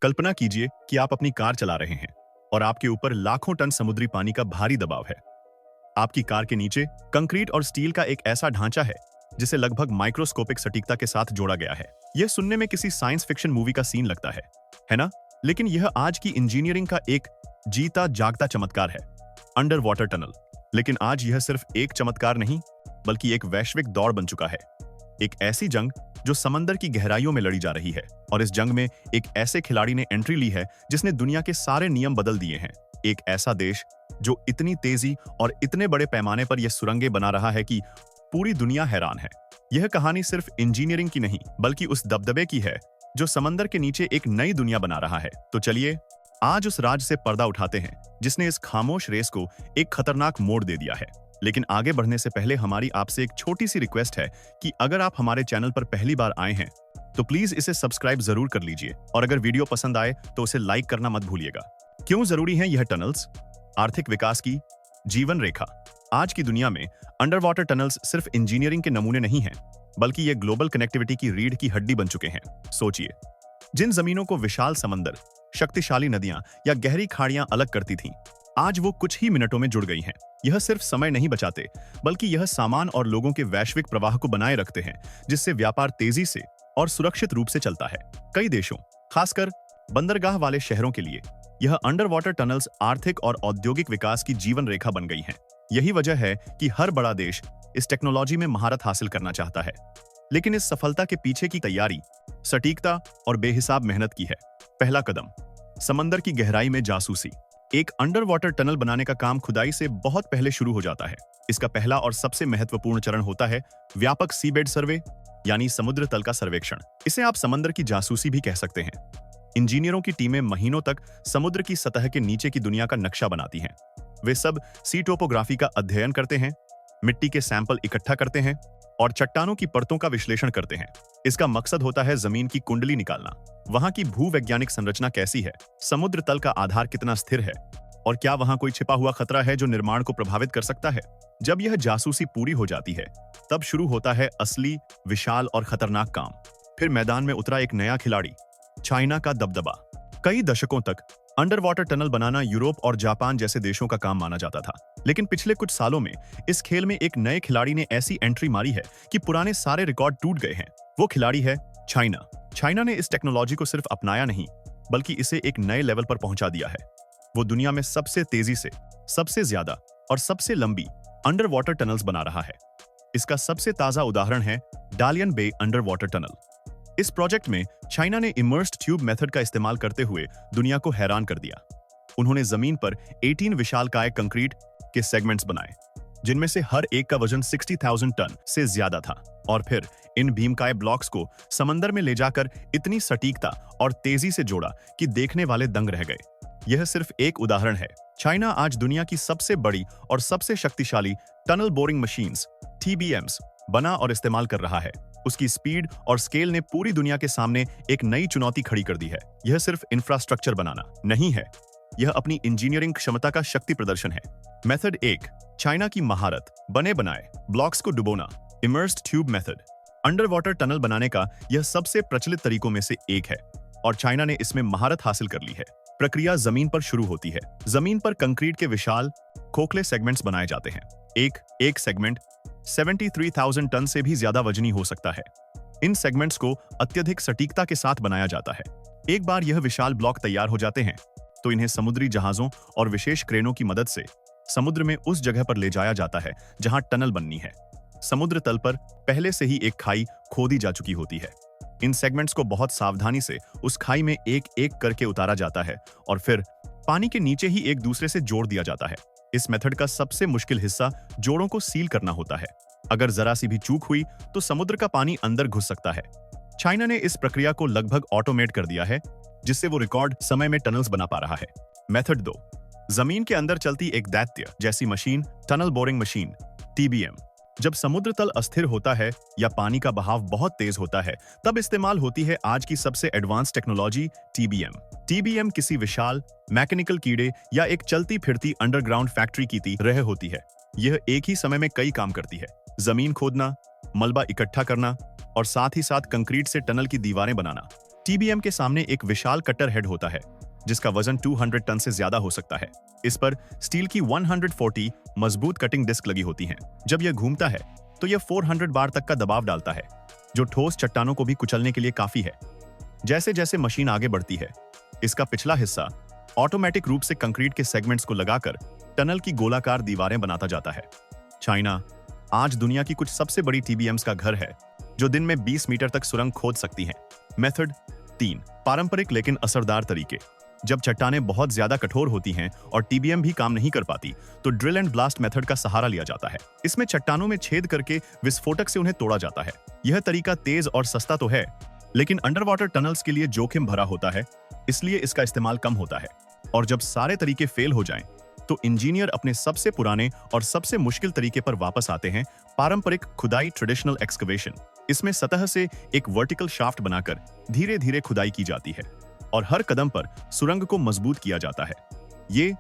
कल्पना कीजिए कि आप अपनी कार चला रहे हैं और आपके ऊपर लाखों टन समुद्री पानी का भारी दबाव है। आपकी कार के नीचे कंक्रीट और स्टील का एक ऐसा ढांचा है जिसे लगभग माइक्रोस्कोपिक सटीकता के साथ जोड़ा गया है। यह सुनने में किसी साइंस फिक्शन मूवी का सीन लगता है ना? लेकिन यह आज की इंजीनियरिंग का एक जीता जागता चमत्कार है, अंडर वाटर टनल। लेकिन आज यह सिर्फ एक चमत्कार नहीं, बल्कि एक वैश्विक दौड़ बन चुका है। एक ऐसी जंग जो समंदर की गहराइयों में लड़ी जा रही है, और इस जंग में एक ऐसे खिलाड़ी ने एंट्री ली है जिसने दुनिया के सारे नियम बदल दिए हैं। एक ऐसा देश जो इतनी तेजी और इतने बड़े पैमाने पर यह सुरंगें बना रहा है कि पूरी दुनिया हैरान है। यह कहानी सिर्फ इंजीनियरिंग की नहीं, बल्कि उस दबदबे की है जो समंदर के नीचे एक नई दुनिया बना रहा है। तो चलिए आज उस राज से पर्दा उठाते हैं जिसने इस खामोश रेस को एक खतरनाक मोड़ दे दिया है। लेकिन आगे बढ़ने से पहले हमारी आपसे एक छोटी सी रिक्वेस्ट है कि अगर आप हमारे चैनल पर पहली बार आए हैं तो प्लीज इसे सब्सक्राइब जरूर कर लीजिए, और अगर वीडियो पसंद आए तो उसे लाइक करना मत भूलिएगा। क्यों जरूरी है यह टनल्स? आर्थिक विकास की जीवन रेखा। आज की दुनिया में अंडर वाटर टनल्स सिर्फ इंजीनियरिंग के नमूने नहीं हैं, बल्कि ये ग्लोबल कनेक्टिविटी की रीढ़ की हड्डी बन चुके हैं। सोचिए, जिन जमीनों को विशाल समंदर, शक्तिशाली नदियां या गहरी खाड़ियां अलग करती थीं, आज वो कुछ ही मिनटों में जुड़ गई हैं। यह सिर्फ समय नहीं बचाते, बल्कि यह सामान और लोगों के वैश्विक प्रवाह को बनाए रखते हैं, जिससे व्यापार तेजी से और सुरक्षित रूप से चलता है। कई देशों, खासकर बंदरगाह वाले शहरों के लिए यह अंडर वाटर टनल्स आर्थिक और औद्योगिक विकास की जीवन रेखा बन गई हैं। यही वजह है कि हर बड़ा देश इस टेक्नोलॉजी में महारत हासिल करना चाहता है। लेकिन इस सफलता के पीछे की तैयारी, सटीकता और बेहिसाब मेहनत की है। पहला कदम, समंदर की गहराई में जासूसी। एक अंडर वाटर टनल बनाने का काम खुदाई से बहुत पहले शुरू हो जाता है। इसका पहला और सबसे महत्वपूर्ण चरण होता है व्यापक सीबेड सर्वे, यानी समुद्र तल का सर्वेक्षण। इसे आप समंदर की जासूसी भी कह सकते हैं। इंजीनियरों की टीमें महीनों तक समुद्र की सतह के नीचे की दुनिया का नक्शा बनाती हैं। वे सब सी टोपोग्राफी का अध्ययन करते हैं, मिट्टी के सैंपल इकट्ठा करते हैं और चट्टानों की परतों का विश्लेषण करते हैं। इसका मकसद होता है जमीन की कुंडली निकालना, वहां की भूवैज्ञानिक संरचना कैसी है, समुद्र तल का आधार कितना स्थिर है, और क्या वहां कोई छिपा हुआ खतरा है जो निर्माण को प्रभावित कर सकता है। जब यह जासूसी पूरी हो जाती है, तब शुरू होता है असली, विशाल और खतरनाक काम। फिर मैदान में उतरा एक नया खिलाड़ी, चाइना का दबदबा। कई दशकों तक अंडर वाटर टनल बनाना यूरोप और जापान जैसे देशों का काम माना जाता था, लेकिन पिछले कुछ सालों में इस खेल में एक नए खिलाड़ी ने ऐसी एंट्री मारी है कि पुराने सारे रिकॉर्ड टूट गए हैं। वो खिलाड़ी है चाइना। चाइना ने इस टेक्नोलॉजी को सिर्फ अपनाया नहीं, बल्कि इसे एक नए लेवल पर पहुंचा दिया है। वो दुनिया में सबसे तेजी से, सबसे ज्यादा और सबसे लंबी अंडर वाटर टनल्स बना रहा है। इसका सबसे ताजा उदाहरण है डालियन बे अंडर वाटर टनल। इस प्रोजेक्ट में चाइना ने इमर्स्ड ट्यूब मेथड का इस्तेमाल करते हुए दुनिया को हैरान कर दिया। उन्होंने जमीन पर 18 विशालकाय कंक्रीट के सेगमेंट्स बनाए, जिनमें से हर एक का वजन 60,000 टन से ज्यादा था, और फिर इन भीमकाय ब्लॉक्स को समंदर में ले जाकर इतनी सटीकता और तेजी से जोड़ा कि देखने वाले दंग रह गए। यह सिर्फ एक उदाहरण है। चाइना आज दुनिया की सबसे बड़ी और सबसे शक्तिशाली टनल बोरिंग मशीन्स TBMs बना और इस्तेमाल कर रहा है। उसकी स्पीड और स्केल ने पूरी दुनिया के सामने एक नई चुनौती खड़ी कर दी है। यह सिर्फ इंफ्रास्ट्रक्चर बनाना नहीं है, यह अपनी इंजीनियरिंग क्षमता का शक्ति प्रदर्शन है। मेथड 1, चाइना की महारत, बने बनाए ब्लॉक्स को डुबोना, immersed tube method. Under water tunnel बनाने का यह सबसे प्रचलित तरीकों में से एक है, और चाइना ने इसमें महारत हासिल कर ली है। प्रक्रिया जमीन पर शुरू होती है। जमीन पर कंक्रीट के विशाल खोखले सेगमेंट्स बनाए जाते हैं। एक सेगमेंट 73,000 टन से भी ज्यादा वजनी हो सकता है। इन सेगमेंट्स को अत्यधिक सटीकता के साथ बनाया जाता है। एक बार यह विशाल ब्लॉक तैयार हो जाते हैं, तो इन्हें समुद्री जहाजों और विशेष क्रेनों की मदद से समुद्र में उस जगह पर ले जाया जाता है जहां टनल बननी है। समुद्र तल पर पहले से ही एक खाई खोदी जा चुकी होती है। इन सेगमेंट्स को बहुत सावधानी से उस खाई में एक एक करके उतारा जाता है, और फिर पानी के नीचे ही एक दूसरे से जोड़ दिया जाता है। इस मेथड का सबसे मुश्किल हिस्सा जोड़ों को सील करना होता है। अगर जरा सी भी चूक हुई तो समुद्र का पानी अंदर घुस सकता है। चाइना ने इस प्रक्रिया को लगभग ऑटोमेट कर दिया है, जिससे वो रिकॉर्ड समय में टनल्स बना पा रहा है। मेथड 2, जमीन के अंदर चलती एक दैत्य जैसी machine, tunnel boring machine TBM। जब समुद्र तल अस्थिर होता है या पानी का बहाव बहुत तेज होता है, तब इस्तेमाल होती है आज की सबसे एडवांस टेक्नोलॉजी TBM। TBM किसी विशाल मैकेनिकल कीड़े या एक चलती फिरती अंडरग्राउंड फैक्ट्री की तरह होती है। यह एक ही समय में कई काम करती है: जमीन खोदना, मलबा इकट्ठा करना और साथ ही साथ कंक्रीट से टनल की दीवारें बनाना। टीबीएम के सामने एक विशाल कटर हेड होता है जिसका वजन 200 टन से ज्यादा हो सकता है। इस पर स्टील की 140 मजबूत कटिंग डिस्क लगी होती हैं। जब यह घूमता है तो यह 400 बार तक का दबाव डालता है, जो ठोस चट्टानों को भी कुचलने के लिए काफी है। जैसे जैसे मशीन आगे बढ़ती है, इसका पिछला हिस्सा ऑटोमेटिक रूप से कंक्रीट के सेगमेंट्स को लगाकर टनल की गोलाकार दीवारें बनाता जाता है। चाइना आज दुनिया की कुछ सबसे बड़ी टीबीएम्स का घर है, जो दिन में 20 मीटर तक सुरंग खोद सकती हैं। मेथड 3, पारंपरिक लेकिन असरदार तरीके। जब चट्टानें बहुत ज्यादा कठोर होती हैं और टीबीएम भी काम नहीं कर पाती, तो ड्रिल एंड ब्लास्ट मेथड का सहारा लिया जाता है। इसमें चट्टानों में छेद करके विस्फोटक से उन्हें तोड़ा जाता है। यह तरीका तेज और सस्ता तो है, लेकिन अंडर वाटर टनल्स के लिए जोखिम भरा होता है, इसलिए इसका इस्तेमाल कम होता है। और जब सारे तरीके फेल हो जाएं, तो इंजीनियर अपने सबसे पुराने और सबसे मुश्किल तरीके पर वापस आते हैं, पारंपरिक खुदाई, ट्रेडिशनल एक्सकवेशन। इसमें सतह से एक वर्टिकल शाफ्ट बनाकर धीरे धीरे खुदाई की जाती है और हर कदम पर सुरंग को मजबूत किया जाता है। ये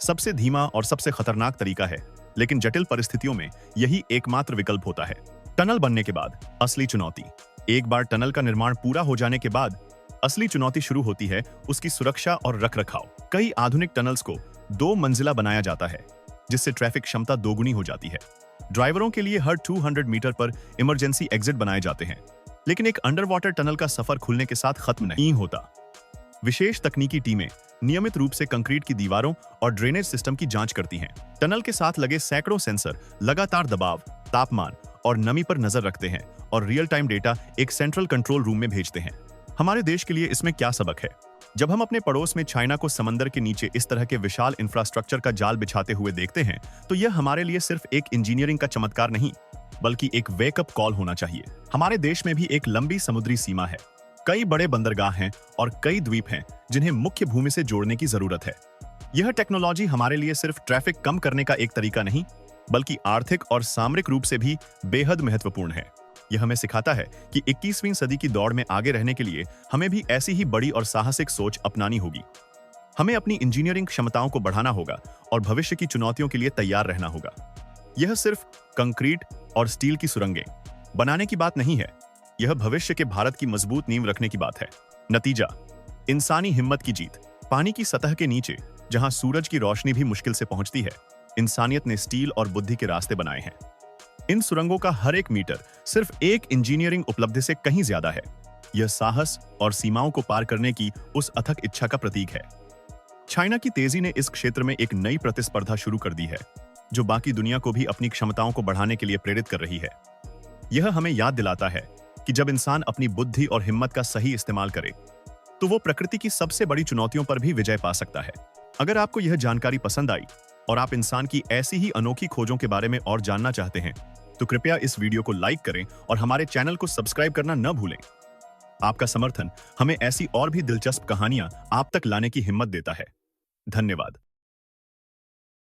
सबसे धीमा और सबसे खतरनाक तरीका है, लेकिन जटिल परिस्थितियों में यही एकमात्र विकल्प होता है। टनल बनने के बाद असली चुनौती। एक बार टनल का निर्माण पूरा हो जाने के बाद असली चुनौती शुरू होती है, उसकी सुरक्षा और रखरखाव। कई आधुनिक टनल्स को 2 मंजिला बनाया जाता है, जिससे ट्रैफिक क्षमता दोगुनी हो जाती है। ड्राइवरों के लिए हर 200 मीटर पर इमरजेंसी एग्जिट बनाए जाते हैं, लेकिन एक अंडर वाटर टनल का सफर खुलने के साथ खत्म नहीं होता। विशेष तकनीकी टीमें नियमित रूप से कंक्रीट की दीवारों और ड्रेनेज सिस्टम की जांच करती हैं। टनल के साथ लगे सैकड़ों सेंसर लगातार दबाव, तापमान और नमी पर नजर रखते हैं और रियल टाइम डेटा एक सेंट्रल कंट्रोल रूम में भेजते हैं। हमारे देश के लिए इसमें क्या सबक है? जब हम अपने पड़ोस में चाइना को समंदर के नीचे इस तरह के विशाल इंफ्रास्ट्रक्चर का जाल बिछाते हुए देखते हैं, तो यह हमारे लिए सिर्फ एक इंजीनियरिंग का चमत्कार नहीं, बल्कि एक वेकअप कॉल होना चाहिए। हमारे देश में भी एक लंबी समुद्री सीमा है, कई बड़े बंदरगाह हैं और कई द्वीप हैं जिन्हें मुख्य भूमि से जोड़ने की जरूरत है। यह टेक्नोलॉजी हमारे लिए सिर्फ ट्रैफिक कम करने का एक तरीका नहीं, बल्कि आर्थिक और सामरिक रूप से भी बेहद महत्वपूर्ण है। यह हमें सिखाता है कि 21वीं सदी की दौड़ में आगे रहने के लिए हमें भी ऐसी ही बड़ी और साहसिक सोच अपनानी होगी। हमें अपनी इंजीनियरिंग क्षमताओं को बढ़ाना होगा और भविष्य की चुनौतियों के लिए तैयार रहना होगा। यह सिर्फ कंक्रीट और स्टील की सुरंगें बनाने की बात नहीं है, यह भविष्य के भारत की मजबूत नींव रखने की बात है। नतीजा, इंसानी हिम्मत की जीत। पानी की सतह के नीचे, जहां सूरज की रोशनी भी मुश्किल से पहुंचती है, इंसानियत ने स्टील और बुद्धि के रास्ते बनाए हैं। इन सुरंगों का हर एक मीटर सिर्फ एक इंजीनियरिंग उपलब्धि से कहीं ज्यादा है। यह साहस और सीमाओं को पार करने की उस अथक इच्छा का प्रतीक है। चाइना की तेजी ने इस क्षेत्र में एक नई प्रतिस्पर्धा शुरू कर दी है, जो बाकी दुनिया को भी अपनी क्षमताओं को बढ़ाने के लिए प्रेरित कर रही है। यह हमें याद दिलाता है कि जब इंसान अपनी बुद्धि और हिम्मत का सही इस्तेमाल करे, तो वो प्रकृति की सबसे बड़ी चुनौतियों पर भी विजय पा सकता है। अगर आपको यह जानकारी पसंद आई और आप इंसान की ऐसी ही अनोखी खोजों के बारे में और जानना चाहते हैं, तो कृपया इस वीडियो को लाइक करें और हमारे चैनल को सब्सक्राइब करना न भूलें। आपका समर्थन हमें ऐसी और भी दिलचस्प कहानियां आप तक लाने की हिम्मत देता है। धन्यवाद।